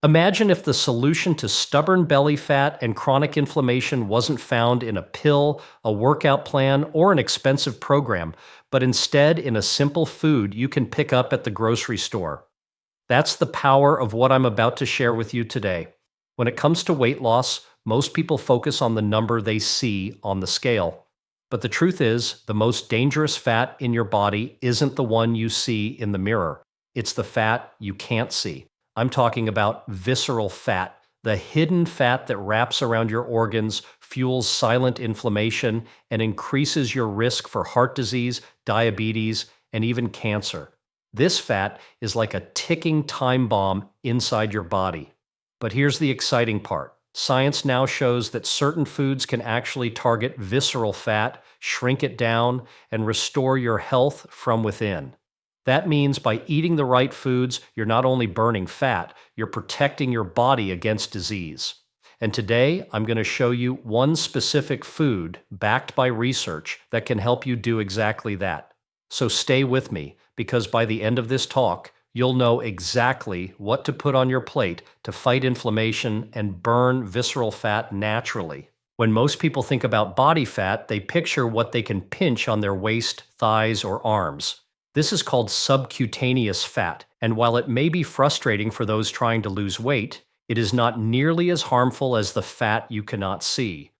Imagine if the solution to stubborn belly fat and chronic inflammation wasn't found in a pill, a workout plan, or an expensive program, but instead in a simple food you can pick up at the grocery store. That's the power of what I'm about to share with you today. When it comes to weight loss, most people focus on the number they see on the scale. But the truth is, the most dangerous fat in your body isn't the one you see in the mirror. It's the fat you can't see. I'm talking about visceral fat, the hidden fat that wraps around your organs, fuels silent inflammation, and increases your risk for heart disease, diabetes, and even cancer. This fat is like a ticking time bomb inside your body. But here's the exciting part. Science now shows that certain foods can actually target visceral fat, shrink it down, and restore your health from within. That means by eating the right foods, you're not only burning fat, you're protecting your body against disease. And today, I'm going to show you one specific food backed by research that can help you do exactly that. So stay with me, because by the end of this talk, you'll know exactly what to put on your plate to fight inflammation and burn visceral fat naturally. When most people think about body fat, they picture what they can pinch on their waist, thighs, or arms. This is called subcutaneous fat, and while it may be frustrating for those trying to lose weight, it is not nearly as harmful as the fat you cannot see.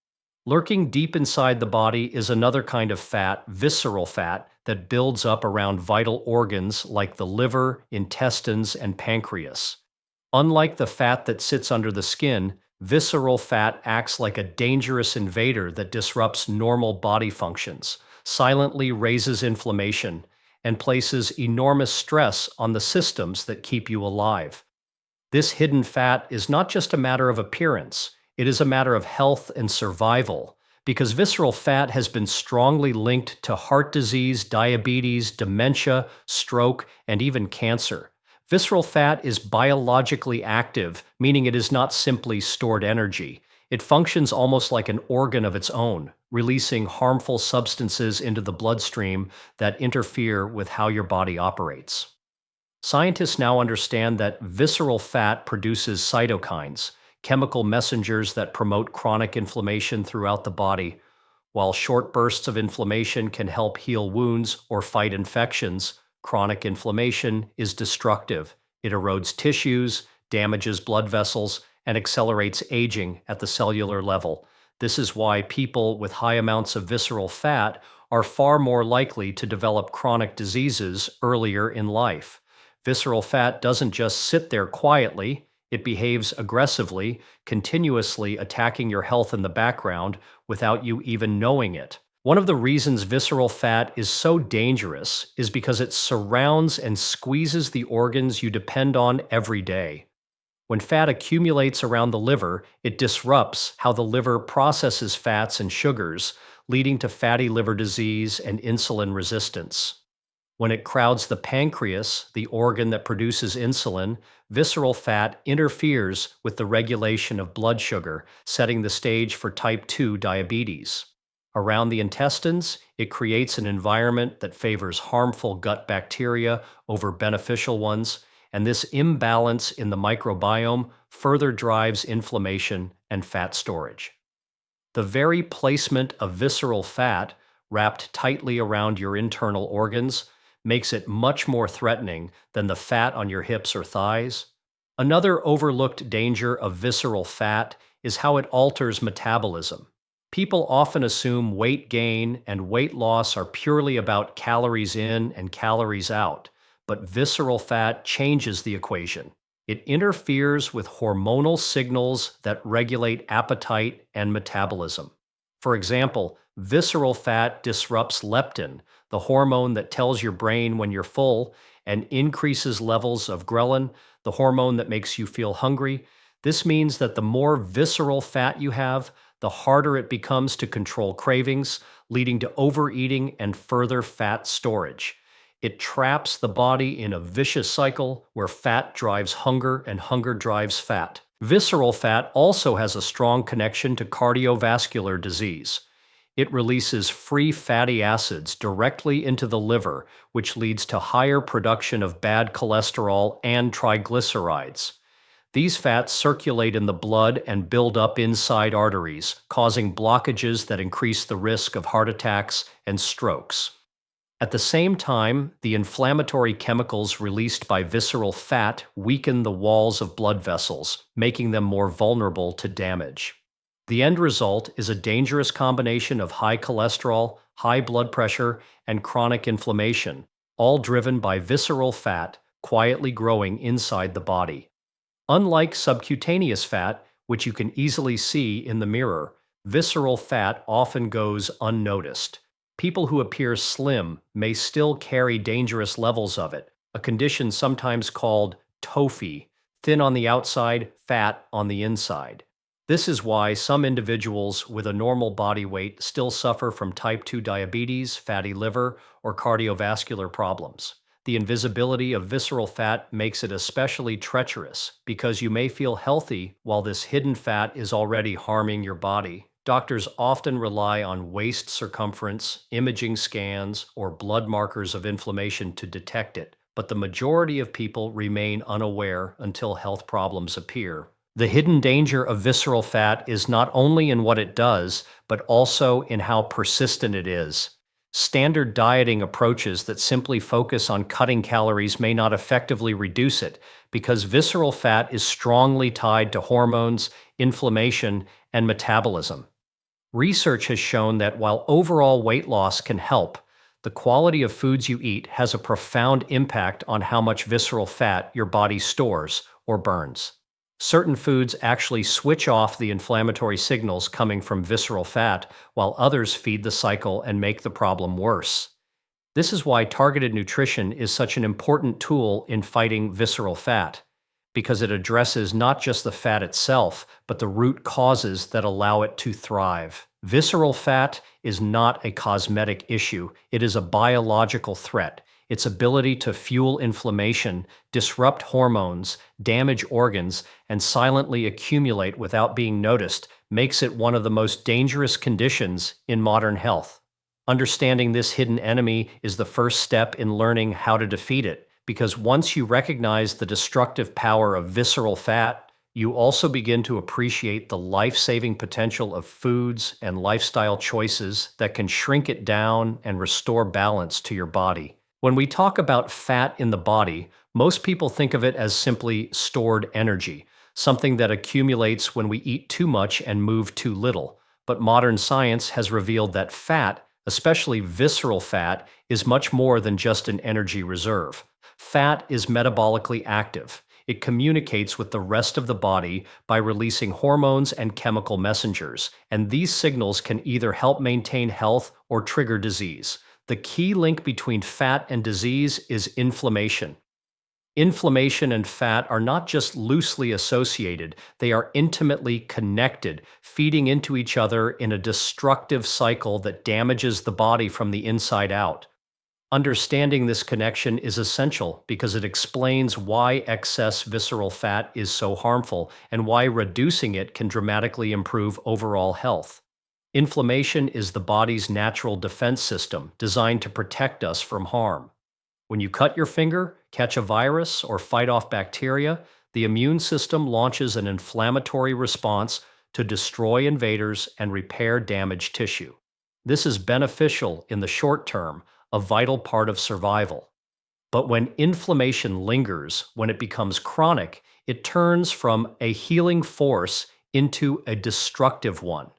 Lurking deep inside the body is another kind of fat, visceral fat, that builds up around vital organs like the liver, intestines, and pancreas. Unlike the fat that sits under the skin, visceral fat acts like a dangerous invader that disrupts normal body functions, silently raises inflammation, and places enormous stress on the systems that keep you alive. This hidden fat is not just a matter of appearance, it is a matter of health and survival, because visceral fat has been strongly linked to heart disease, diabetes, dementia, stroke, and even cancer. Visceral fat is biologically active, meaning it is not simply stored energy. It functions almost like an organ of its own, releasing harmful substances into the bloodstream that interfere with how your body operates. Scientists now understand that visceral fat produces cytokines, chemical messengers that promote chronic inflammation throughout the body. While short bursts of inflammation can help heal wounds or fight infections, chronic inflammation is destructive. It erodes tissues, damages blood vessels, and accelerates aging at the cellular level. This is why people with high amounts of visceral fat are far more likely to develop chronic diseases earlier in life. Visceral fat doesn't just sit there quietly, it behaves aggressively, continuously attacking your health in the background without you even knowing it. One of the reasons visceral fat is so dangerous is because it surrounds and squeezes the organs you depend on every day. When fat accumulates around the liver, it disrupts how the liver processes fats and sugars, leading to fatty liver disease and insulin resistance. When it crowds the pancreas, the organ that produces insulin, visceral fat interferes with the regulation of blood sugar, setting the stage for type 2 diabetes. Around the intestines, it creates an environment that favors harmful gut bacteria over beneficial ones, and this imbalance in the microbiome further drives inflammation and fat storage. The very placement of visceral fat, wrapped tightly around your internal organs, makes it much more threatening than the fat on your hips or thighs. Another overlooked danger of visceral fat is how it alters metabolism. People often assume weight gain and weight loss are purely about calories in and calories out, but visceral fat changes the equation. It interferes with hormonal signals that regulate appetite and metabolism. For example, visceral fat disrupts leptin, the hormone that tells your brain when you're full, and increases levels of ghrelin, the hormone that makes you feel hungry. This means that the more visceral fat you have, the harder it becomes to control cravings, leading to overeating and further fat storage. It traps the body in a vicious cycle where fat drives hunger and hunger drives fat. Visceral fat also has a strong connection to cardiovascular disease. It releases free fatty acids directly into the liver, which leads to higher production of bad cholesterol and triglycerides. These fats circulate in the blood and build up inside arteries, causing blockages that increase the risk of heart attacks and strokes. At the same time, the inflammatory chemicals released by visceral fat weaken the walls of blood vessels, making them more vulnerable to damage. The end result is a dangerous combination of high cholesterol, high blood pressure, and chronic inflammation, all driven by visceral fat quietly growing inside the body. Unlike subcutaneous fat, which you can easily see in the mirror, visceral fat often goes unnoticed. People who appear slim may still carry dangerous levels of it, a condition sometimes called TOFI, thin on the outside, fat on the inside. This is why some individuals with a normal body weight still suffer from type 2 diabetes, fatty liver, or cardiovascular problems. The invisibility of visceral fat makes it especially treacherous because you may feel healthy while this hidden fat is already harming your body. Doctors often rely on waist circumference, imaging scans, or blood markers of inflammation to detect it, but the majority of people remain unaware until health problems appear. The hidden danger of visceral fat is not only in what it does, but also in how persistent it is. Standard dieting approaches that simply focus on cutting calories may not effectively reduce it because visceral fat is strongly tied to hormones, inflammation, and metabolism. Research has shown that while overall weight loss can help, the quality of foods you eat has a profound impact on how much visceral fat your body stores or burns. Certain foods actually switch off the inflammatory signals coming from visceral fat, while others feed the cycle and make the problem worse. This is why targeted nutrition is such an important tool in fighting visceral fat, because it addresses not just the fat itself, but the root causes that allow it to thrive. Visceral fat is not a cosmetic issue, it is a biological threat. Its ability to fuel inflammation, disrupt hormones, damage organs, and silently accumulate without being noticed makes it one of the most dangerous conditions in modern health. Understanding this hidden enemy is the first step in learning how to defeat it, because once you recognize the destructive power of visceral fat, you also begin to appreciate the life-saving potential of foods and lifestyle choices that can shrink it down and restore balance to your body. When we talk about fat in the body, most people think of it as simply stored energy, something that accumulates when we eat too much and move too little. But modern science has revealed that fat, especially visceral fat, is much more than just an energy reserve. Fat is metabolically active. It communicates with the rest of the body by releasing hormones and chemical messengers, and these signals can either help maintain health or trigger disease. The key link between fat and disease is inflammation. Inflammation and fat are not just loosely associated, they are intimately connected, feeding into each other in a destructive cycle that damages the body from the inside out. Understanding this connection is essential because it explains why excess visceral fat is so harmful and why reducing it can dramatically improve overall health. Inflammation is the body's natural defense system designed to protect us from harm. When you cut your finger, catch a virus, or fight off bacteria, the immune system launches an inflammatory response to destroy invaders and repair damaged tissue. This is beneficial in the short term, a vital part of survival. But when inflammation lingers, when it becomes chronic, it turns from a healing force into a destructive one.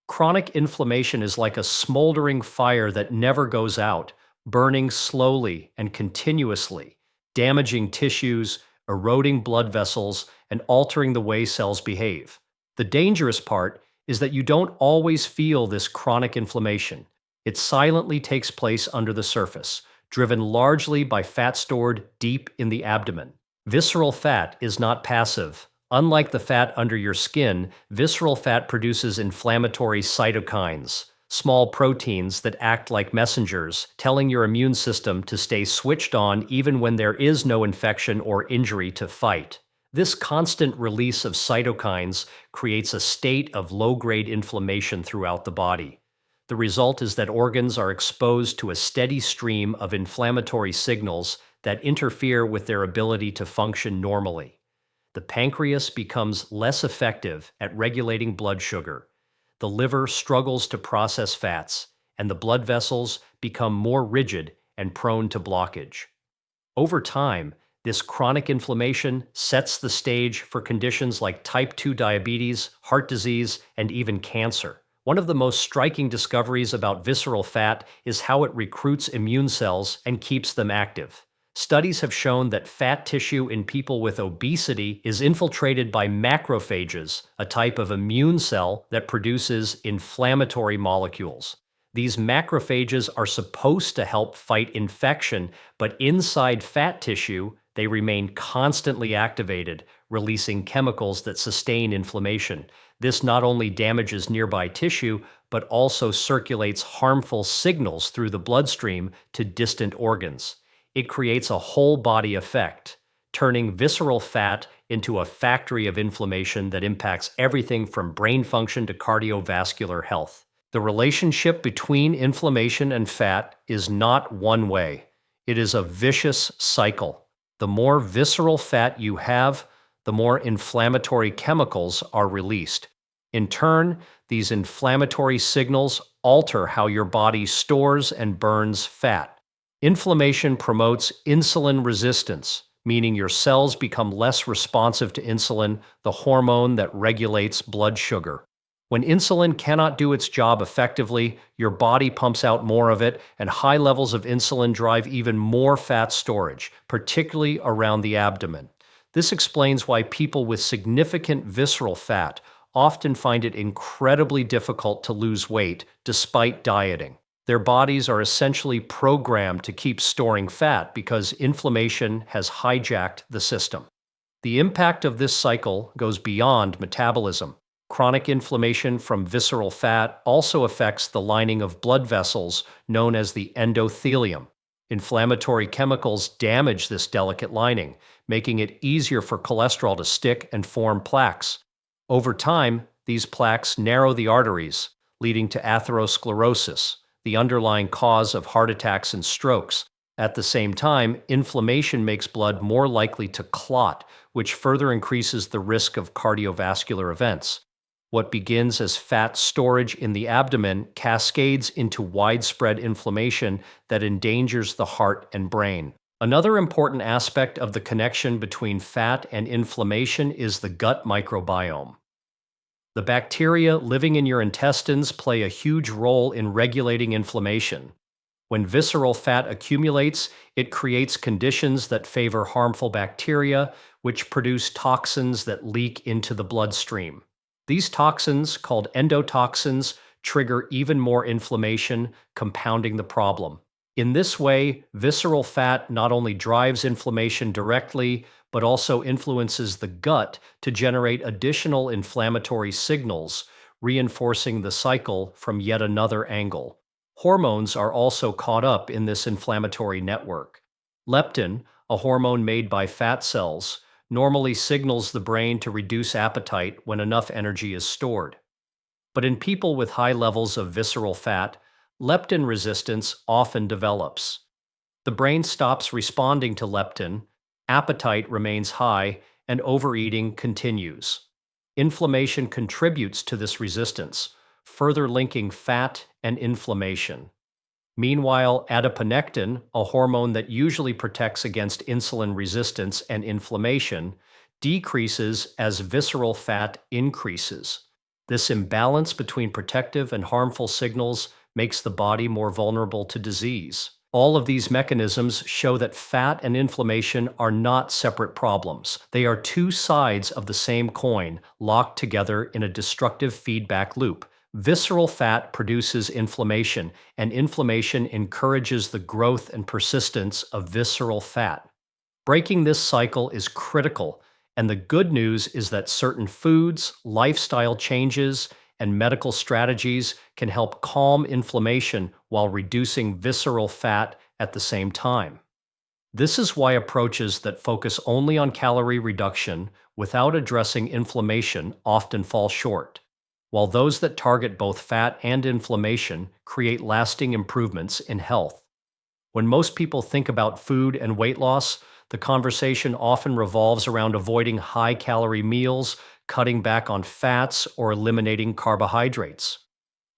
Chronic inflammation is like a smoldering fire that never goes out, burning slowly and continuously, damaging tissues, eroding blood vessels, and altering the way cells behave. The dangerous part is that you don't always feel this chronic inflammation. It silently takes place under the surface, driven largely by fat stored deep in the abdomen. Visceral fat is not passive. Unlike the fat under your skin, visceral fat produces inflammatory cytokines, small proteins that act like messengers, telling your immune system to stay switched on even when there is no infection or injury to fight. This constant release of cytokines creates a state of low-grade inflammation throughout the body. The result is that organs are exposed to a steady stream of inflammatory signals that interfere with their ability to function normally. The pancreas becomes less effective at regulating blood sugar. The liver struggles to process fats, and the blood vessels become more rigid and prone to blockage. Over time, this chronic inflammation sets the stage for conditions like type 2 diabetes, heart disease, and even cancer. One of the most striking discoveries about visceral fat is how it recruits immune cells and keeps them active. Studies have shown that fat tissue in people with obesity is infiltrated by macrophages, a type of immune cell that produces inflammatory molecules. These macrophages are supposed to help fight infection, but inside fat tissue, they remain constantly activated, releasing chemicals that sustain inflammation. This not only damages nearby tissue, but also circulates harmful signals through the bloodstream to distant organs. It creates a whole body effect, turning visceral fat into a factory of inflammation that impacts everything from brain function to cardiovascular health. The relationship between inflammation and fat is not one way. It is a vicious cycle. The more visceral fat you have, the more inflammatory chemicals are released. In turn, these inflammatory signals alter how your body stores and burns fat. Inflammation promotes insulin resistance, meaning your cells become less responsive to insulin, the hormone that regulates blood sugar. When insulin cannot do its job effectively, your body pumps out more of it, and high levels of insulin drive even more fat storage, particularly around the abdomen. This explains why people with significant visceral fat often find it incredibly difficult to lose weight despite dieting. Their bodies are essentially programmed to keep storing fat because inflammation has hijacked the system. The impact of this cycle goes beyond metabolism. Chronic inflammation from visceral fat also affects the lining of blood vessels known as the endothelium. Inflammatory chemicals damage this delicate lining, making it easier for cholesterol to stick and form plaques. Over time, these plaques narrow the arteries, leading to atherosclerosis, the underlying cause of heart attacks and strokes. At the same time, inflammation makes blood more likely to clot, which further increases the risk of cardiovascular events. What begins as fat storage in the abdomen cascades into widespread inflammation that endangers the heart and brain. Another important aspect of the connection between fat and inflammation is the gut microbiome. The bacteria living in your intestines play a huge role in regulating inflammation. When visceral fat accumulates, it creates conditions that favor harmful bacteria, which produce toxins that leak into the bloodstream. These toxins, called endotoxins, trigger even more inflammation, compounding the problem. In this way, visceral fat not only drives inflammation directly, but also influences the gut to generate additional inflammatory signals, reinforcing the cycle from yet another angle. Hormones are also caught up in this inflammatory network. Leptin, a hormone made by fat cells, normally signals the brain to reduce appetite when enough energy is stored. But in people with high levels of visceral fat, leptin resistance often develops. The brain stops responding to leptin, appetite remains high, and overeating continues. Inflammation contributes to this resistance, further linking fat and inflammation. Meanwhile, adiponectin, a hormone that usually protects against insulin resistance and inflammation, decreases as visceral fat increases. This imbalance between protective and harmful signals makes the body more vulnerable to disease. All of these mechanisms show that fat and inflammation are not separate problems. They are two sides of the same coin, locked together in a destructive feedback loop. Visceral fat produces inflammation, and inflammation encourages the growth and persistence of visceral fat. Breaking this cycle is critical, and the good news is that certain foods, lifestyle changes, and medical strategies can help calm inflammation while reducing visceral fat at the same time. This is why approaches that focus only on calorie reduction without addressing inflammation often fall short, while those that target both fat and inflammation create lasting improvements in health. When most people think about food and weight loss, The conversation often revolves around avoiding high-calorie meals, cutting back on fats, or eliminating carbohydrates.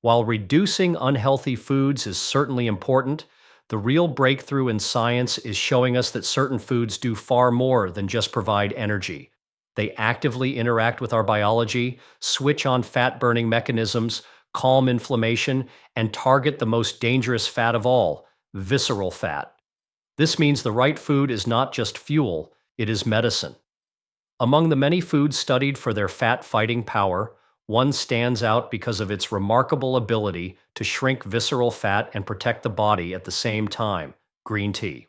While reducing unhealthy foods is certainly important, the real breakthrough in science is showing us that certain foods do far more than just provide energy. They actively interact with our biology, switch on fat burning mechanisms, calm inflammation, and target the most dangerous fat of all, visceral fat. This means the right food is not just fuel, it is medicine. Among the many foods studied for their fat-fighting power, one stands out because of its remarkable ability to shrink visceral fat and protect the body at the same time: green tea.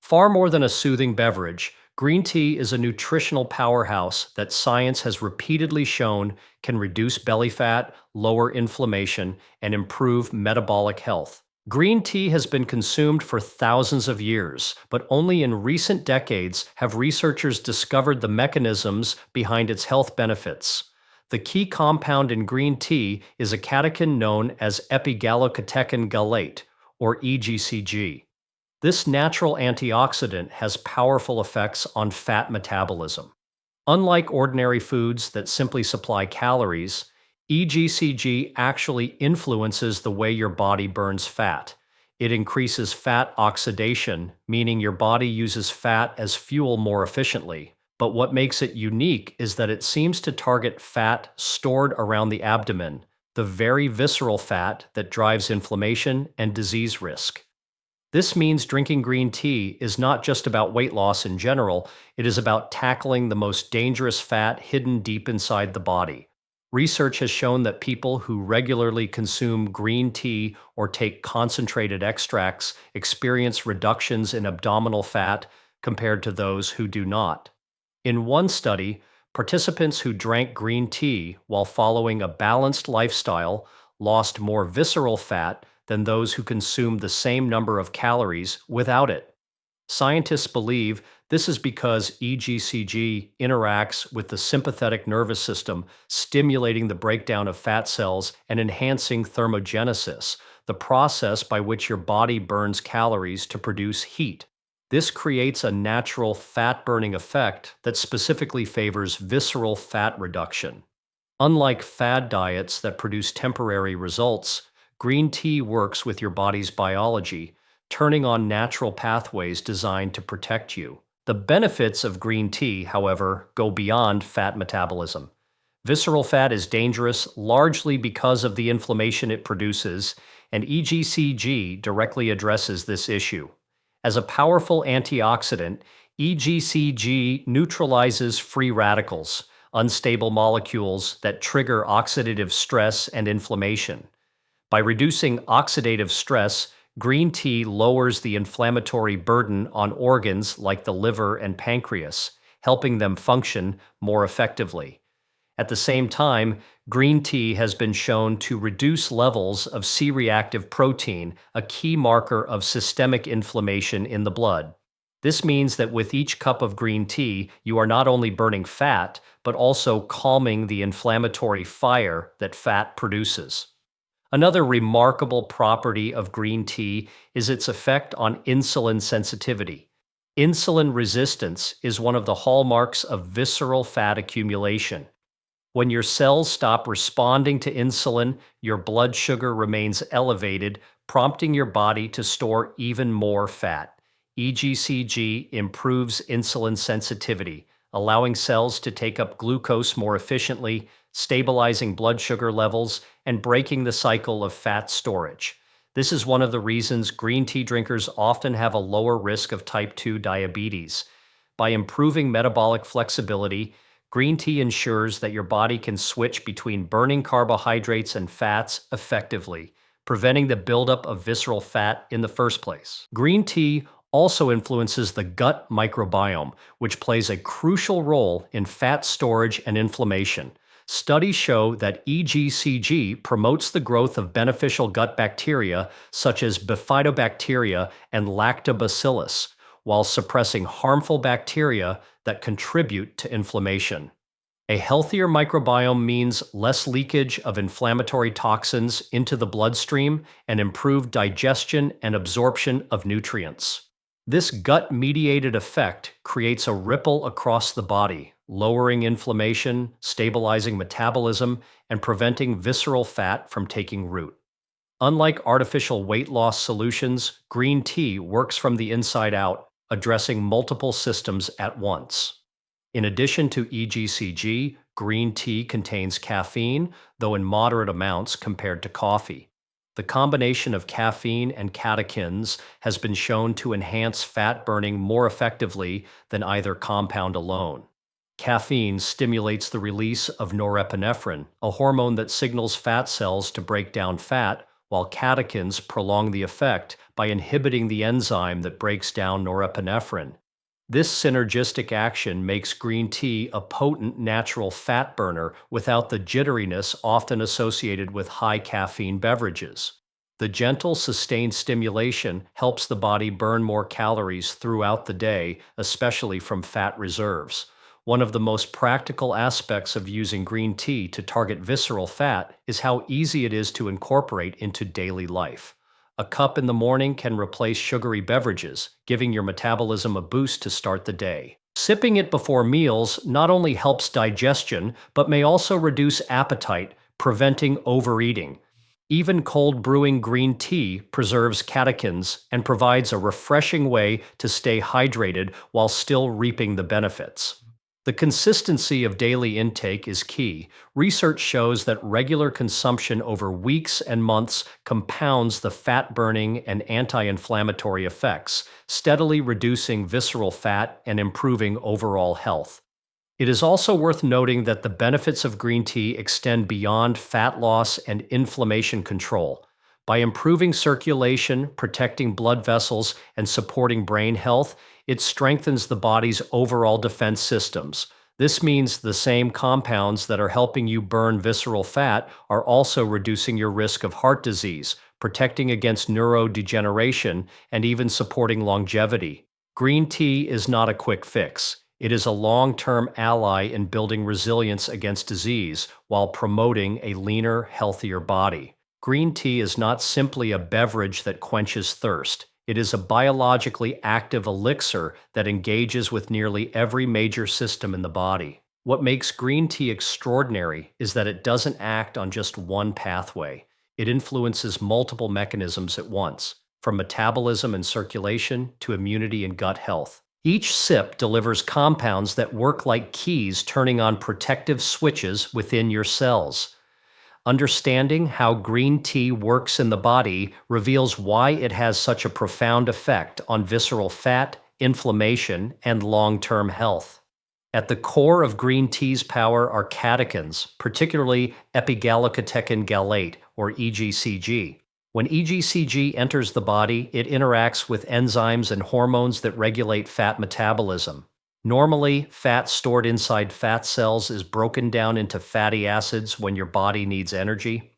Far more than a soothing beverage, green tea is a nutritional powerhouse that science has repeatedly shown can reduce belly fat, lower inflammation, and improve metabolic health. Green tea has been consumed for thousands of years, but only in recent decades have researchers discovered the mechanisms behind its health benefits. The key compound in green tea is a catechin known as epigallocatechin gallate, or EGCG. This natural antioxidant has powerful effects on fat metabolism. Unlike ordinary foods that simply supply calories, EGCG actually influences the way your body burns fat. It increases fat oxidation, meaning your body uses fat as fuel more efficiently. But what makes it unique is that it seems to target fat stored around the abdomen, the very visceral fat that drives inflammation and disease risk. This means drinking green tea is not just about weight loss in general, it is about tackling the most dangerous fat hidden deep inside the body. Research has shown that people who regularly consume green tea or take concentrated extracts experience reductions in abdominal fat compared to those who do not. In one study, participants who drank green tea while following a balanced lifestyle lost more visceral fat than those who consumed the same number of calories without it. Scientists believe this is because EGCG interacts with the sympathetic nervous system, stimulating the breakdown of fat cells and enhancing thermogenesis, the process by which your body burns calories to produce heat. This creates a natural fat-burning effect that specifically favors visceral fat reduction. Unlike fad diets that produce temporary results, green tea works with your body's biology, turning on natural pathways designed to protect you. The benefits of green tea, however, go beyond fat metabolism. Visceral fat is dangerous largely because of the inflammation it produces, and EGCG directly addresses this issue. As a powerful antioxidant, EGCG neutralizes free radicals, unstable molecules that trigger oxidative stress and inflammation. By reducing oxidative stress, green tea lowers the inflammatory burden on organs like the liver and pancreas, helping them function more effectively. At the same time, green tea has been shown to reduce levels of C-reactive protein, a key marker of systemic inflammation in the blood. This means that with each cup of green tea, you are not only burning fat, but also calming the inflammatory fire that fat produces. Another remarkable property of green tea is its effect on insulin sensitivity. Insulin resistance is one of the hallmarks of visceral fat accumulation. When your cells stop responding to insulin, your blood sugar remains elevated, prompting your body to store even more fat. EGCG improves insulin sensitivity, allowing cells to take up glucose more efficiently, stabilizing blood sugar levels, and breaking the cycle of fat storage. This is one of the reasons green tea drinkers often have a lower risk of type 2 diabetes. By improving metabolic flexibility, green tea ensures that your body can switch between burning carbohydrates and fats effectively, preventing the buildup of visceral fat in the first place. Green tea also influences the gut microbiome, which plays a crucial role in fat storage and inflammation. Studies show that EGCG promotes the growth of beneficial gut bacteria such as bifidobacteria and lactobacillus, while suppressing harmful bacteria that contribute to inflammation. A healthier microbiome means less leakage of inflammatory toxins into the bloodstream and improved digestion and absorption of nutrients. This gut-mediated effect creates a ripple across the body, lowering inflammation, stabilizing metabolism, and preventing visceral fat from taking root. Unlike artificial weight loss solutions, green tea works from the inside out, addressing multiple systems at once. In addition to EGCG, green tea contains caffeine, though in moderate amounts compared to coffee. The combination of caffeine and catechins has been shown to enhance fat burning more effectively than either compound alone. Caffeine stimulates the release of norepinephrine, a hormone that signals fat cells to break down fat, while catechins prolong the effect by inhibiting the enzyme that breaks down norepinephrine. This synergistic action makes green tea a potent natural fat burner without the jitteriness often associated with high caffeine beverages. The gentle, sustained stimulation helps the body burn more calories throughout the day, especially from fat reserves. One of the most practical aspects of using green tea to target visceral fat is how easy it is to incorporate into daily life. A cup in the morning can replace sugary beverages, giving your metabolism a boost to start the day. Sipping it before meals not only helps digestion, but may also reduce appetite, preventing overeating. Even cold brewing green tea preserves catechins and provides a refreshing way to stay hydrated while still reaping the benefits. The consistency of daily intake is key. Research shows that regular consumption over weeks and months compounds the fat-burning and anti-inflammatory effects, steadily reducing visceral fat and improving overall health. It is also worth noting that the benefits of green tea extend beyond fat loss and inflammation control. By improving circulation, protecting blood vessels, and supporting brain health, it strengthens the body's overall defense systems. This means the same compounds that are helping you burn visceral fat are also reducing your risk of heart disease, protecting against neurodegeneration, and even supporting longevity. Green tea is not a quick fix. It is a long-term ally in building resilience against disease while promoting a leaner, healthier body. Green tea is not simply a beverage that quenches thirst. It is a biologically active elixir that engages with nearly every major system in the body. What makes green tea extraordinary is that it doesn't act on just one pathway. It influences multiple mechanisms at once, from metabolism and circulation to immunity and gut health. Each sip delivers compounds that work like keys turning on protective switches within your cells. Understanding how green tea works in the body reveals why it has such a profound effect on visceral fat, inflammation, and long-term health. At the core of green tea's power are catechins, particularly epigallocatechin gallate, or EGCG. When EGCG enters the body, it interacts with enzymes and hormones that regulate fat metabolism. Normally, fat stored inside fat cells is broken down into fatty acids when your body needs energy.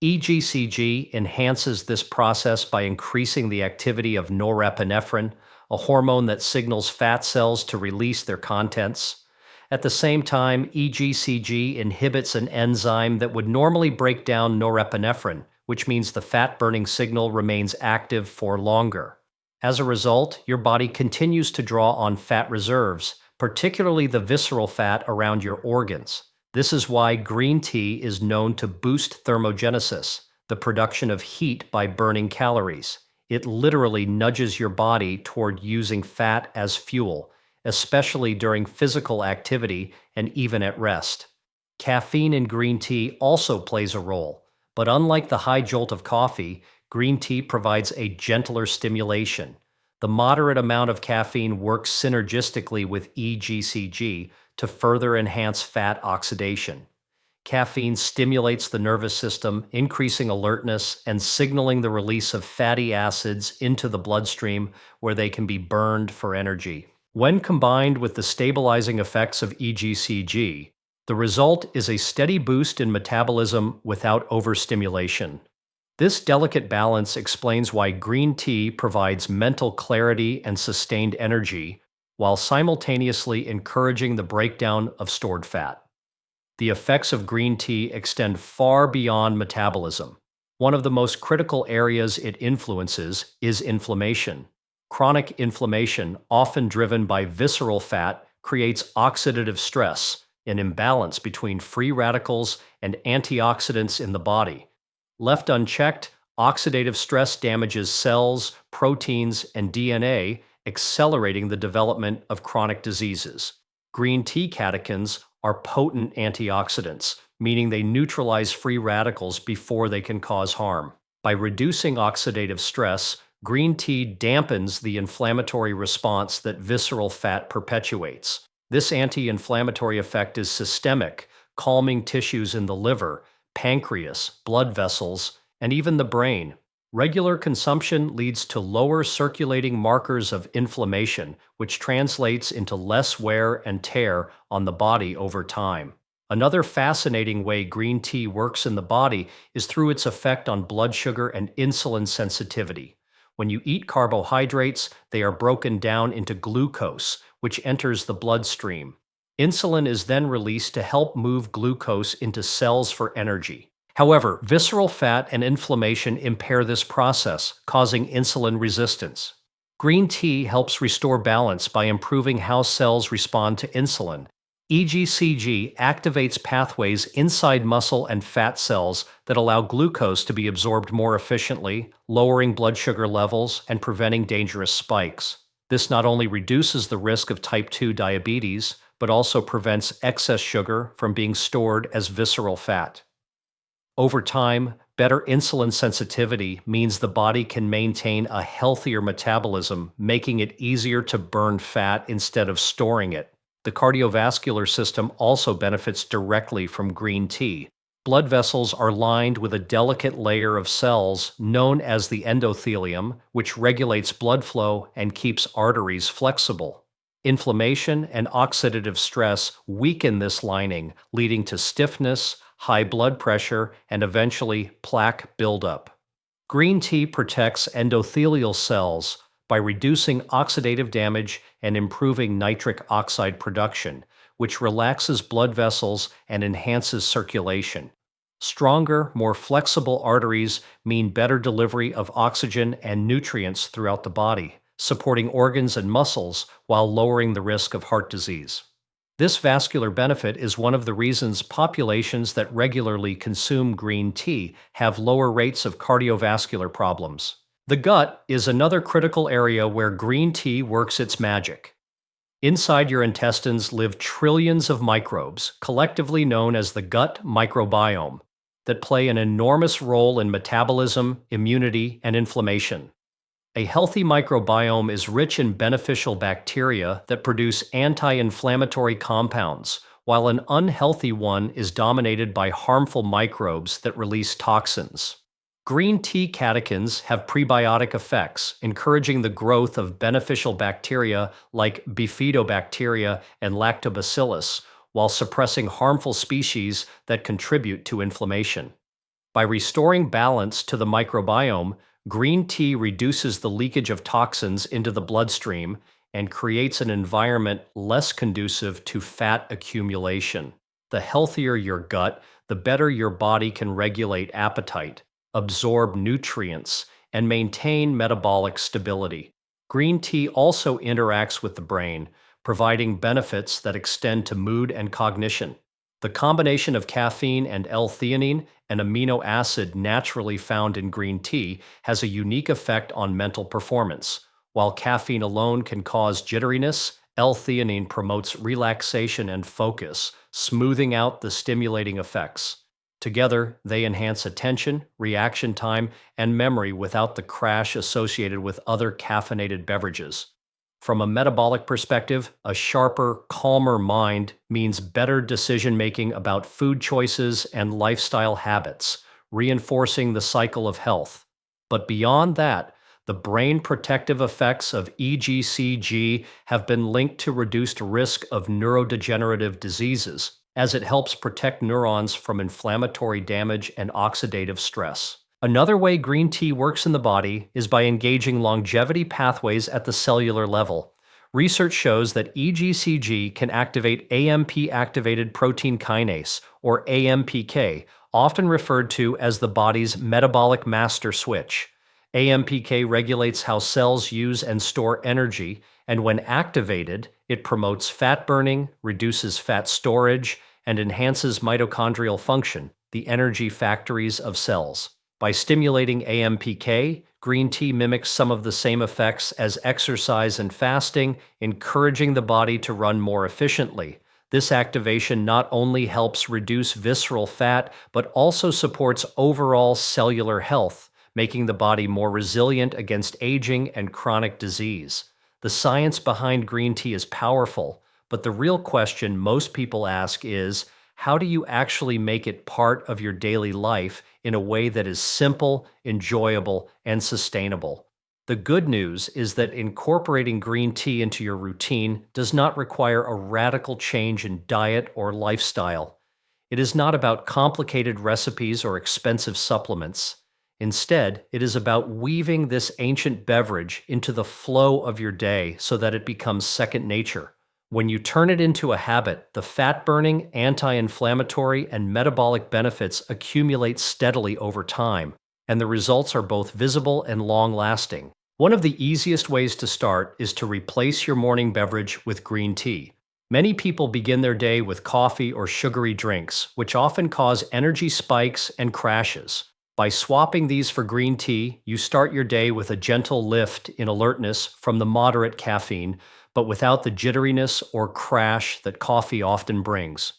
EGCG enhances this process by increasing the activity of norepinephrine, a hormone that signals fat cells to release their contents. At the same time, EGCG inhibits an enzyme that would normally break down norepinephrine, which means the fat-burning signal remains active for longer. As a result, your body continues to draw on fat reserves, particularly the visceral fat around your organs. This is why green tea is known to boost thermogenesis, the production of heat by burning calories. It literally nudges your body toward using fat as fuel, especially during physical activity and even at rest. Caffeine in green tea also plays a role, but unlike the high jolt of coffee, green tea provides a gentler stimulation. The moderate amount of caffeine works synergistically with EGCG to further enhance fat oxidation. Caffeine stimulates the nervous system, increasing alertness and signaling the release of fatty acids into the bloodstream where they can be burned for energy. When combined with the stabilizing effects of EGCG, the result is a steady boost in metabolism without overstimulation. This delicate balance explains why green tea provides mental clarity and sustained energy, while simultaneously encouraging the breakdown of stored fat. The effects of green tea extend far beyond metabolism. One of the most critical areas it influences is inflammation. Chronic inflammation, often driven by visceral fat, creates oxidative stress, an imbalance between free radicals and antioxidants in the body. Left unchecked, oxidative stress damages cells, proteins, and DNA, accelerating the development of chronic diseases. Green tea catechins are potent antioxidants, meaning they neutralize free radicals before they can cause harm. By reducing oxidative stress, green tea dampens the inflammatory response that visceral fat perpetuates. This anti-inflammatory effect is systemic, calming tissues in the liver, pancreas, blood vessels, and even the brain. Regular consumption leads to lower circulating markers of inflammation, which translates into less wear and tear on the body over time. Another fascinating way green tea works in the body is through its effect on blood sugar and insulin sensitivity. When you eat carbohydrates, they are broken down into glucose, which enters the bloodstream. Insulin is then released to help move glucose into cells for energy. However, visceral fat and inflammation impair this process, causing insulin resistance. Green tea helps restore balance by improving how cells respond to insulin. EGCG activates pathways inside muscle and fat cells that allow glucose to be absorbed more efficiently, lowering blood sugar levels and preventing dangerous spikes. This not only reduces the risk of type 2 diabetes, but also prevents excess sugar from being stored as visceral fat. Over time, better insulin sensitivity means the body can maintain a healthier metabolism, making it easier to burn fat instead of storing it. The cardiovascular system also benefits directly from green tea. Blood vessels are lined with a delicate layer of cells known as the endothelium, which regulates blood flow and keeps arteries flexible. Inflammation and oxidative stress weaken this lining, leading to stiffness, high blood pressure, and eventually plaque buildup. Green tea protects endothelial cells by reducing oxidative damage and improving nitric oxide production, which relaxes blood vessels and enhances circulation. Stronger, more flexible arteries mean better delivery of oxygen and nutrients throughout the body, supporting organs and muscles while lowering the risk of heart disease. This vascular benefit is one of the reasons populations that regularly consume green tea have lower rates of cardiovascular problems. The gut is another critical area where green tea works its magic. Inside your intestines live trillions of microbes, collectively known as the gut microbiome, that play an enormous role in metabolism, immunity, and inflammation. A healthy microbiome is rich in beneficial bacteria that produce anti-inflammatory compounds, while an unhealthy one is dominated by harmful microbes that release toxins. Green tea catechins have prebiotic effects, encouraging the growth of beneficial bacteria like bifidobacteria and lactobacillus, while suppressing harmful species that contribute to inflammation. By restoring balance to the microbiome, green tea reduces the leakage of toxins into the bloodstream and creates an environment less conducive to fat accumulation. The healthier your gut, the better your body can regulate appetite, absorb nutrients, and maintain metabolic stability. Green tea also interacts with the brain, providing benefits that extend to mood and cognition. The combination of caffeine and L-theanine, an amino acid naturally found in green tea, has a unique effect on mental performance. While caffeine alone can cause jitteriness, L-theanine promotes relaxation and focus, smoothing out the stimulating effects. Together, they enhance attention, reaction time, and memory without the crash associated with other caffeinated beverages. From a metabolic perspective, a sharper, calmer mind means better decision-making about food choices and lifestyle habits, reinforcing the cycle of health. But beyond that, the brain protective effects of EGCG have been linked to reduced risk of neurodegenerative diseases, as it helps protect neurons from inflammatory damage and oxidative stress. Another way green tea works in the body is by engaging longevity pathways at the cellular level. Research shows that EGCG can activate AMP-activated protein kinase, or AMPK, often referred to as the body's metabolic master switch. AMPK regulates how cells use and store energy, and when activated, it promotes fat burning, reduces fat storage, and enhances mitochondrial function, the energy factories of cells. By stimulating AMPK, green tea mimics some of the same effects as exercise and fasting, encouraging the body to run more efficiently. This activation not only helps reduce visceral fat, but also supports overall cellular health, making the body more resilient against aging and chronic disease. The science behind green tea is powerful, but the real question most people ask is, how do you actually make it part of your daily life in a way that is simple, enjoyable, and sustainable? The good news is that incorporating green tea into your routine does not require a radical change in diet or lifestyle. It is not about complicated recipes or expensive supplements. Instead, it is about weaving this ancient beverage into the flow of your day so that it becomes second nature. When you turn it into a habit, the fat-burning, anti-inflammatory, and metabolic benefits accumulate steadily over time, and the results are both visible and long-lasting. One of the easiest ways to start is to replace your morning beverage with green tea. Many people begin their day with coffee or sugary drinks, which often cause energy spikes and crashes. By swapping these for green tea, you start your day with a gentle lift in alertness from the moderate caffeine, but without the jitteriness or crash that coffee often brings.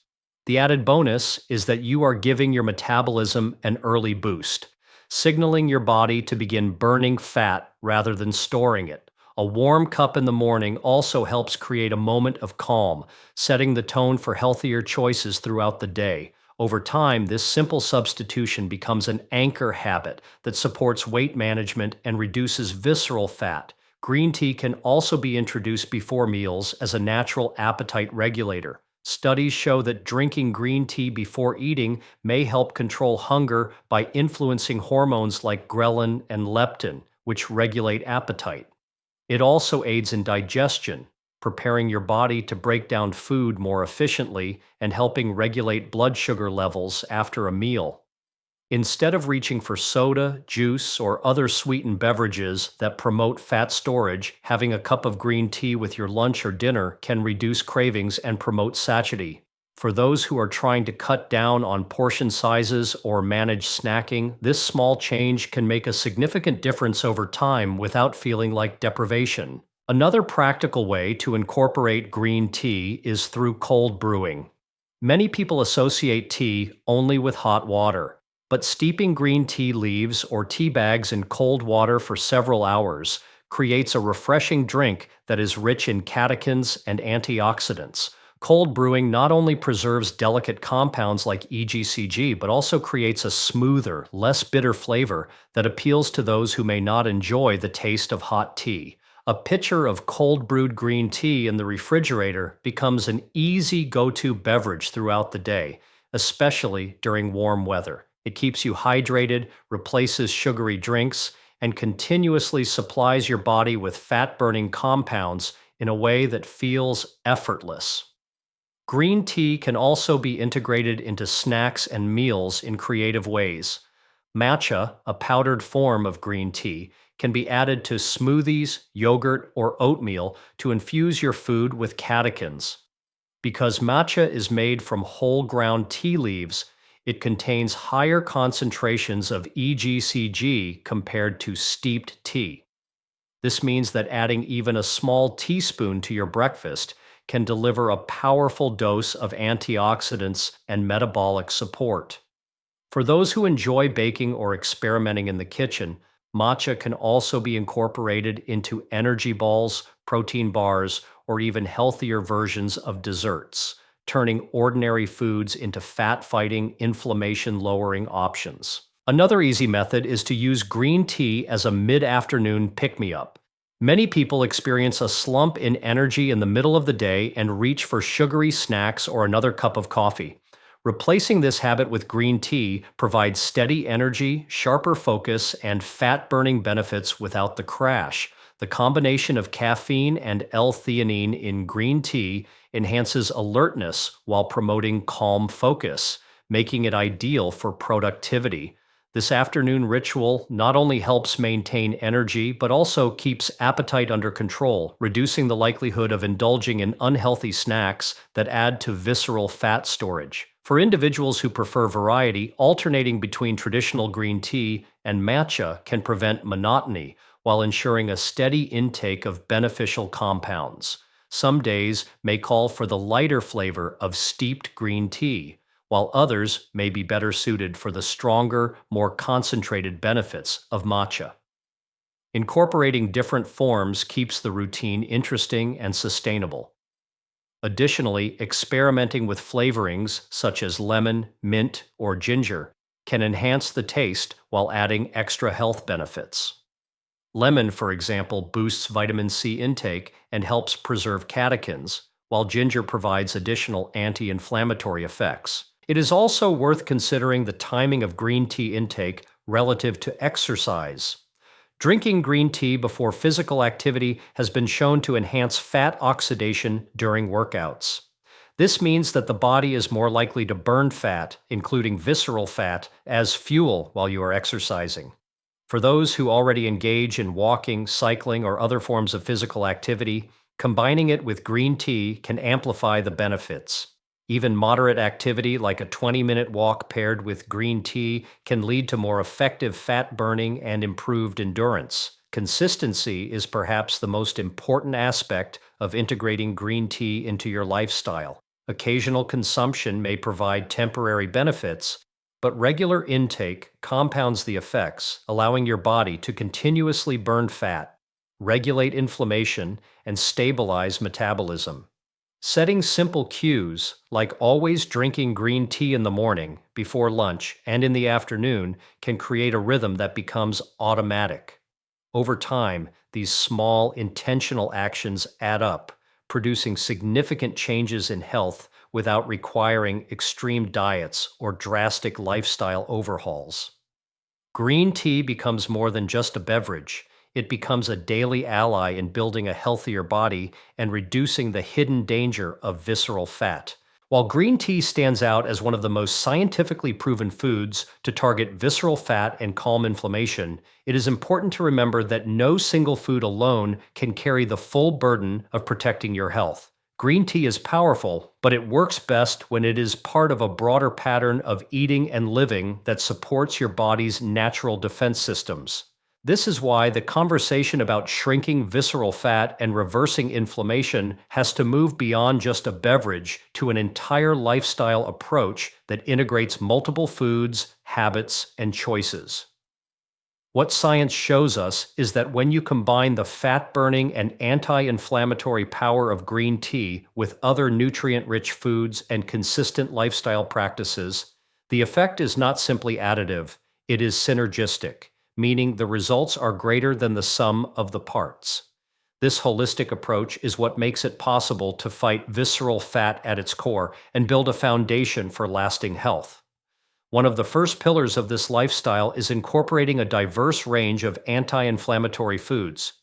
The added bonus is that you are giving your metabolism an early boost, signaling your body to begin burning fat rather than storing it. A warm cup in the morning also helps create a moment of calm, setting the tone for healthier choices throughout the day. Over time, this simple substitution becomes an anchor habit that supports weight management and reduces visceral fat. Green tea can also be introduced before meals as a natural appetite regulator. Studies show that drinking green tea before eating may help control hunger by influencing hormones like ghrelin and leptin, which regulate appetite. It also aids in digestion, preparing your body to break down food more efficiently and helping regulate blood sugar levels after a meal. Instead of reaching for soda, juice, or other sweetened beverages that promote fat storage, having a cup of green tea with your lunch or dinner can reduce cravings and promote satiety. For those who are trying to cut down on portion sizes or manage snacking, this small change can make a significant difference over time without feeling like deprivation. Another practical way to incorporate green tea is through cold brewing. Many people associate tea only with hot water. But steeping green tea leaves or tea bags in cold water for several hours creates a refreshing drink that is rich in catechins and antioxidants. Cold brewing not only preserves delicate compounds like EGCG, but also creates a smoother, less bitter flavor that appeals to those who may not enjoy the taste of hot tea. A pitcher of cold brewed green tea in the refrigerator becomes an easy go-to beverage throughout the day, especially during warm weather. It keeps you hydrated, replaces sugary drinks, and continuously supplies your body with fat-burning compounds in a way that feels effortless. Green tea can also be integrated into snacks and meals in creative ways. Matcha, a powdered form of green tea, can be added to smoothies, yogurt, or oatmeal to infuse your food with catechins. Because matcha is made from whole ground tea leaves, it contains higher concentrations of EGCG compared to steeped tea. This means that adding even a small teaspoon to your breakfast can deliver a powerful dose of antioxidants and metabolic support. For those who enjoy baking or experimenting in the kitchen, matcha can also be incorporated into energy balls, protein bars, or even healthier versions of desserts, turning ordinary foods into fat-fighting, inflammation-lowering options. Another easy method is to use green tea as a mid-afternoon pick-me-up. Many people experience a slump in energy in the middle of the day and reach for sugary snacks or another cup of coffee. Replacing this habit with green tea provides steady energy, sharper focus, and fat-burning benefits without the crash. The combination of caffeine and L-theanine in green tea enhances alertness while promoting calm focus, making it ideal for productivity. This afternoon ritual not only helps maintain energy, but also keeps appetite under control, reducing the likelihood of indulging in unhealthy snacks that add to visceral fat storage. For individuals who prefer variety, alternating between traditional green tea and matcha can prevent monotony while ensuring a steady intake of beneficial compounds. Some days may call for the lighter flavor of steeped green tea, while others may be better suited for the stronger, more concentrated benefits of matcha. Incorporating different forms keeps the routine interesting and sustainable. Additionally, experimenting with flavorings such as lemon, mint, or ginger can enhance the taste while adding extra health benefits. Lemon, for example, boosts vitamin C intake and helps preserve catechins, while ginger provides additional anti-inflammatory effects. It is also worth considering the timing of green tea intake relative to exercise. Drinking green tea before physical activity has been shown to enhance fat oxidation during workouts. This means that the body is more likely to burn fat, including visceral fat, as fuel while you are exercising. For those who already engage in walking, cycling, or other forms of physical activity, combining it with green tea can amplify the benefits. Even moderate activity like a 20-minute walk paired with green tea can lead to more effective fat burning and improved endurance. Consistency is perhaps the most important aspect of integrating green tea into your lifestyle. Occasional consumption may provide temporary benefits, but regular intake compounds the effects, allowing your body to continuously burn fat, regulate inflammation, and stabilize metabolism. Setting simple cues, like always drinking green tea in the morning, before lunch, and in the afternoon, can create a rhythm that becomes automatic. Over time, these small, intentional actions add up, producing significant changes in health without requiring extreme diets or drastic lifestyle overhauls. Green tea becomes more than just a beverage. It becomes a daily ally in building a healthier body and reducing the hidden danger of visceral fat. While green tea stands out as one of the most scientifically proven foods to target visceral fat and calm inflammation, it is important to remember that no single food alone can carry the full burden of protecting your health. Green tea is powerful, but it works best when it is part of a broader pattern of eating and living that supports your body's natural defense systems. This is why the conversation about shrinking visceral fat and reversing inflammation has to move beyond just a beverage to an entire lifestyle approach that integrates multiple foods, habits, and choices. What science shows us is that when you combine the fat-burning and anti-inflammatory power of green tea with other nutrient-rich foods and consistent lifestyle practices, the effect is not simply additive, it is synergistic, meaning the results are greater than the sum of the parts. This holistic approach is what makes it possible to fight visceral fat at its core and build a foundation for lasting health. One of the first pillars of this lifestyle is incorporating a diverse range of anti-inflammatory foods.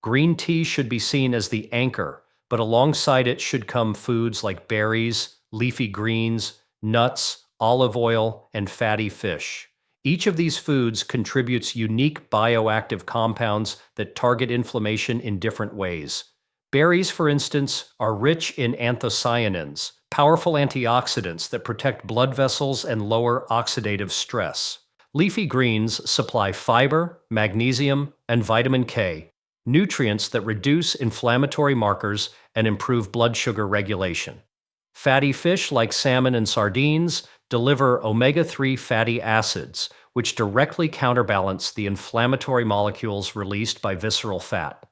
Green tea should be seen as the anchor, but alongside it should come foods like berries, leafy greens, nuts, olive oil, and fatty fish. Each of these foods contributes unique bioactive compounds that target inflammation in different ways. Berries, for instance, are rich in anthocyanins, powerful antioxidants that protect blood vessels and lower oxidative stress. Leafy greens supply fiber, magnesium, and vitamin K, nutrients that reduce inflammatory markers and improve blood sugar regulation. Fatty fish like salmon and sardines deliver omega-3 fatty acids, which directly counterbalance the inflammatory molecules released by visceral fat.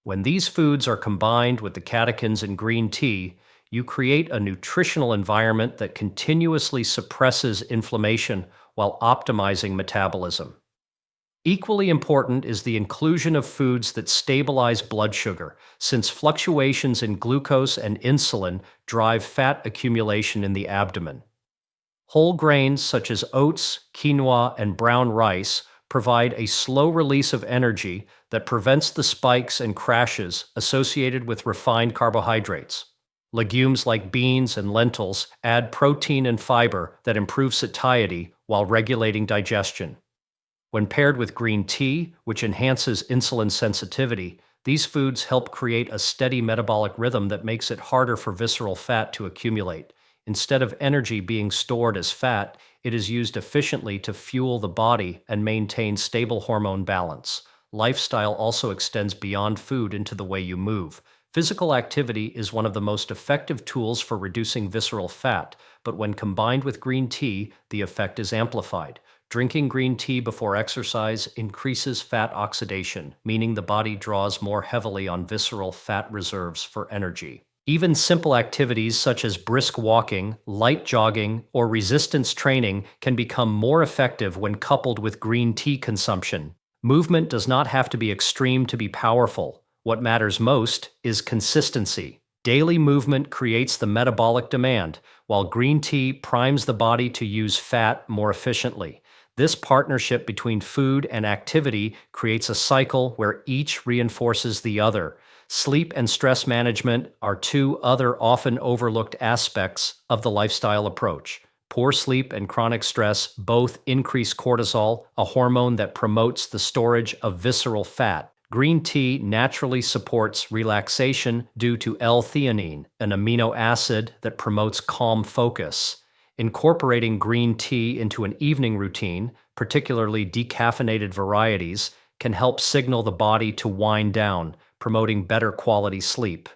When these foods are combined with the catechins in green tea, you create a nutritional environment that continuously suppresses inflammation while optimizing metabolism. Equally important is the inclusion of foods that stabilize blood sugar, since fluctuations in glucose and insulin drive fat accumulation in the abdomen. Whole grains such as oats, quinoa, and brown rice provide a slow release of energy that prevents the spikes and crashes associated with refined carbohydrates. Legumes like beans and lentils add protein and fiber that improve satiety while regulating digestion. When paired with green tea, which enhances insulin sensitivity, these foods help create a steady metabolic rhythm that makes it harder for visceral fat to accumulate. Instead of energy being stored as fat, it is used efficiently to fuel the body and maintain stable hormone balance. Lifestyle also extends beyond food into the way you move. Physical activity is one of the most effective tools for reducing visceral fat, but when combined with green tea, the effect is amplified. Drinking green tea before exercise increases fat oxidation, meaning the body draws more heavily on visceral fat reserves for energy. Even simple activities such as brisk walking, light jogging, or resistance training can become more effective when coupled with green tea consumption. Movement does not have to be extreme to be powerful. What matters most is consistency. Daily movement creates the metabolic demand, while green tea primes the body to use fat more efficiently. This partnership between food and activity creates a cycle where each reinforces the other. Sleep and stress management are two other often overlooked aspects of the lifestyle approach. Poor sleep and chronic stress both increase cortisol, a hormone that promotes the storage of visceral fat. Green tea naturally supports relaxation due to L-theanine, an amino acid that promotes calm focus. Incorporating green tea into an evening routine, particularly decaffeinated varieties, can help signal the body to wind down, promoting better quality sleep.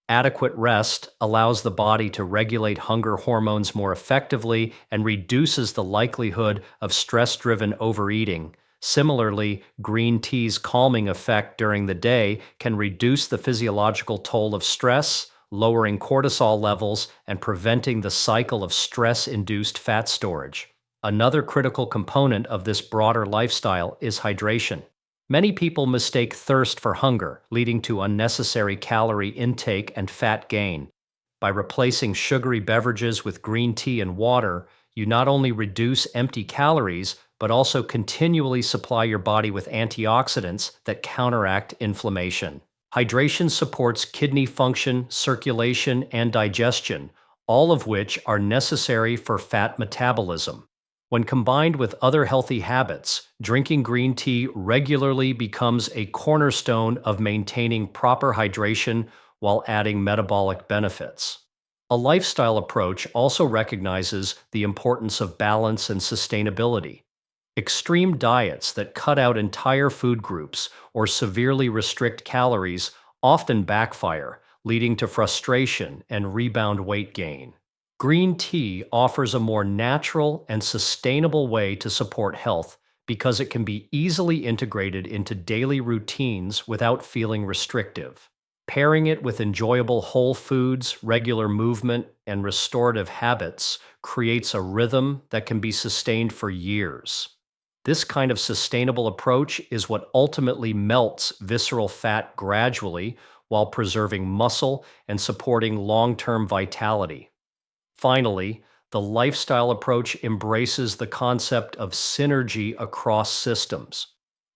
Adequate rest allows the body to regulate hunger hormones more effectively and reduces the likelihood of stress-driven overeating. Similarly, green tea's calming effect during the day can reduce the physiological toll of stress, lowering cortisol levels and preventing the cycle of stress-induced fat storage. Another critical component of this broader lifestyle is hydration. Many people mistake thirst for hunger, leading to unnecessary calorie intake and fat gain. By replacing sugary beverages with green tea and water, you not only reduce empty calories, but also continually supply your body with antioxidants that counteract inflammation. Hydration supports kidney function, circulation, and digestion, all of which are necessary for fat metabolism. When combined with other healthy habits, drinking green tea regularly becomes a cornerstone of maintaining proper hydration while adding metabolic benefits. A lifestyle approach also recognizes the importance of balance and sustainability. Extreme diets that cut out entire food groups or severely restrict calories often backfire, leading to frustration and rebound weight gain. Green tea offers a more natural and sustainable way to support health because it can be easily integrated into daily routines without feeling restrictive. Pairing it with enjoyable whole foods, regular movement, and restorative habits creates a rhythm that can be sustained for years. This kind of sustainable approach is what ultimately melts visceral fat gradually while preserving muscle and supporting long-term vitality. Finally, the lifestyle approach embraces the concept of synergy across systems.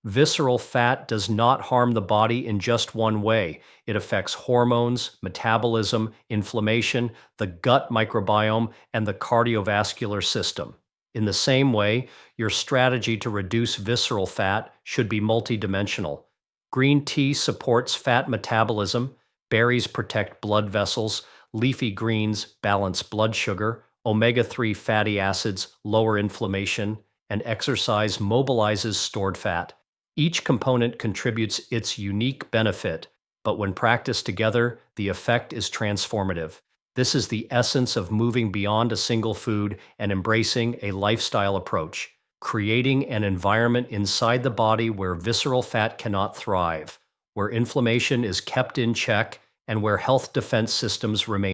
Visceral fat does not harm the body in just one way. It affects hormones, metabolism, inflammation, the gut microbiome, and the cardiovascular system. In the same way, your strategy to reduce visceral fat should be multidimensional. Green tea supports fat metabolism, berries protect blood vessels, leafy greens balance blood sugar, omega-3 fatty acids lower inflammation, and exercise mobilizes stored fat. Each component contributes its unique benefit, but when practiced together, the effect is transformative. This is the essence of moving beyond a single food and embracing a lifestyle approach, creating an environment inside the body where visceral fat cannot thrive, where inflammation is kept in check, and where health defense systems remain